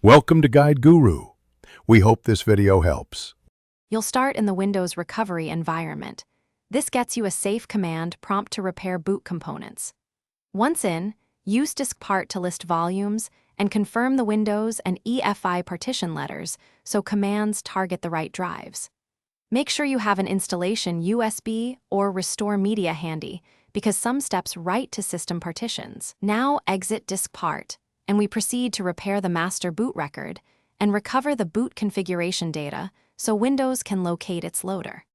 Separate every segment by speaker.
Speaker 1: Welcome to Guide Guru. We hope this video helps.
Speaker 2: You'll start in the Windows recovery environment. This gets you a safe command prompt to repair boot components. Once in, use disk-part to list volumes and confirm the Windows and EFI partition letters so commands target the right drives. Make sure you have an installation USB or restore media handy because some steps write to system partitions. Now exit disk-part, and we proceed to repair the master boot record and recover the boot configuration data so Windows can locate its loader.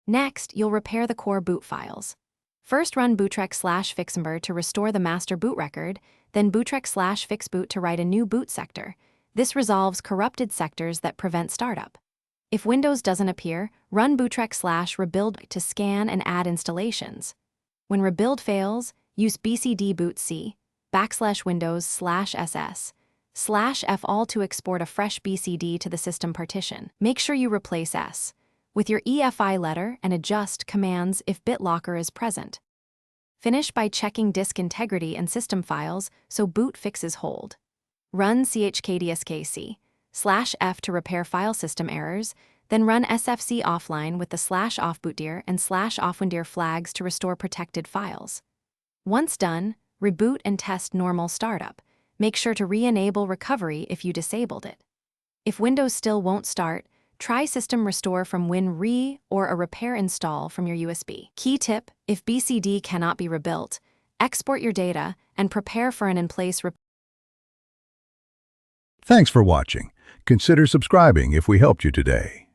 Speaker 2: Next, you'll repair the core boot files. First run bootrec/fixmber to restore the master boot record, then bootrec/fixboot to write a new boot sector. This resolves corrupted sectors that prevent startup. If Windows doesn't appear, run bootrec/rebuild to scan and add installations. When rebuild fails, use bcd-boot-c /Windows/ss/f-all to export a fresh BCD to the system partition. Make sure you replace S with your EFI letter and adjust commands if BitLocker is present. Finish by checking disk integrity and system files so boot fixes hold. Run chkdskc/f to repair file system errors, then run sfc offline with the /offbootdir and /offwindir flags to restore protected files. Once done, reboot and test normal startup. Make sure to re-enable recovery if you disabled it. If Windows still won't start, try System Restore from WinRe or a repair install from your USB. Key tip: if BCD cannot be rebuilt, export your data and prepare for an in-place repair.
Speaker 1: Thanks for watching. Consider subscribing if we helped you today.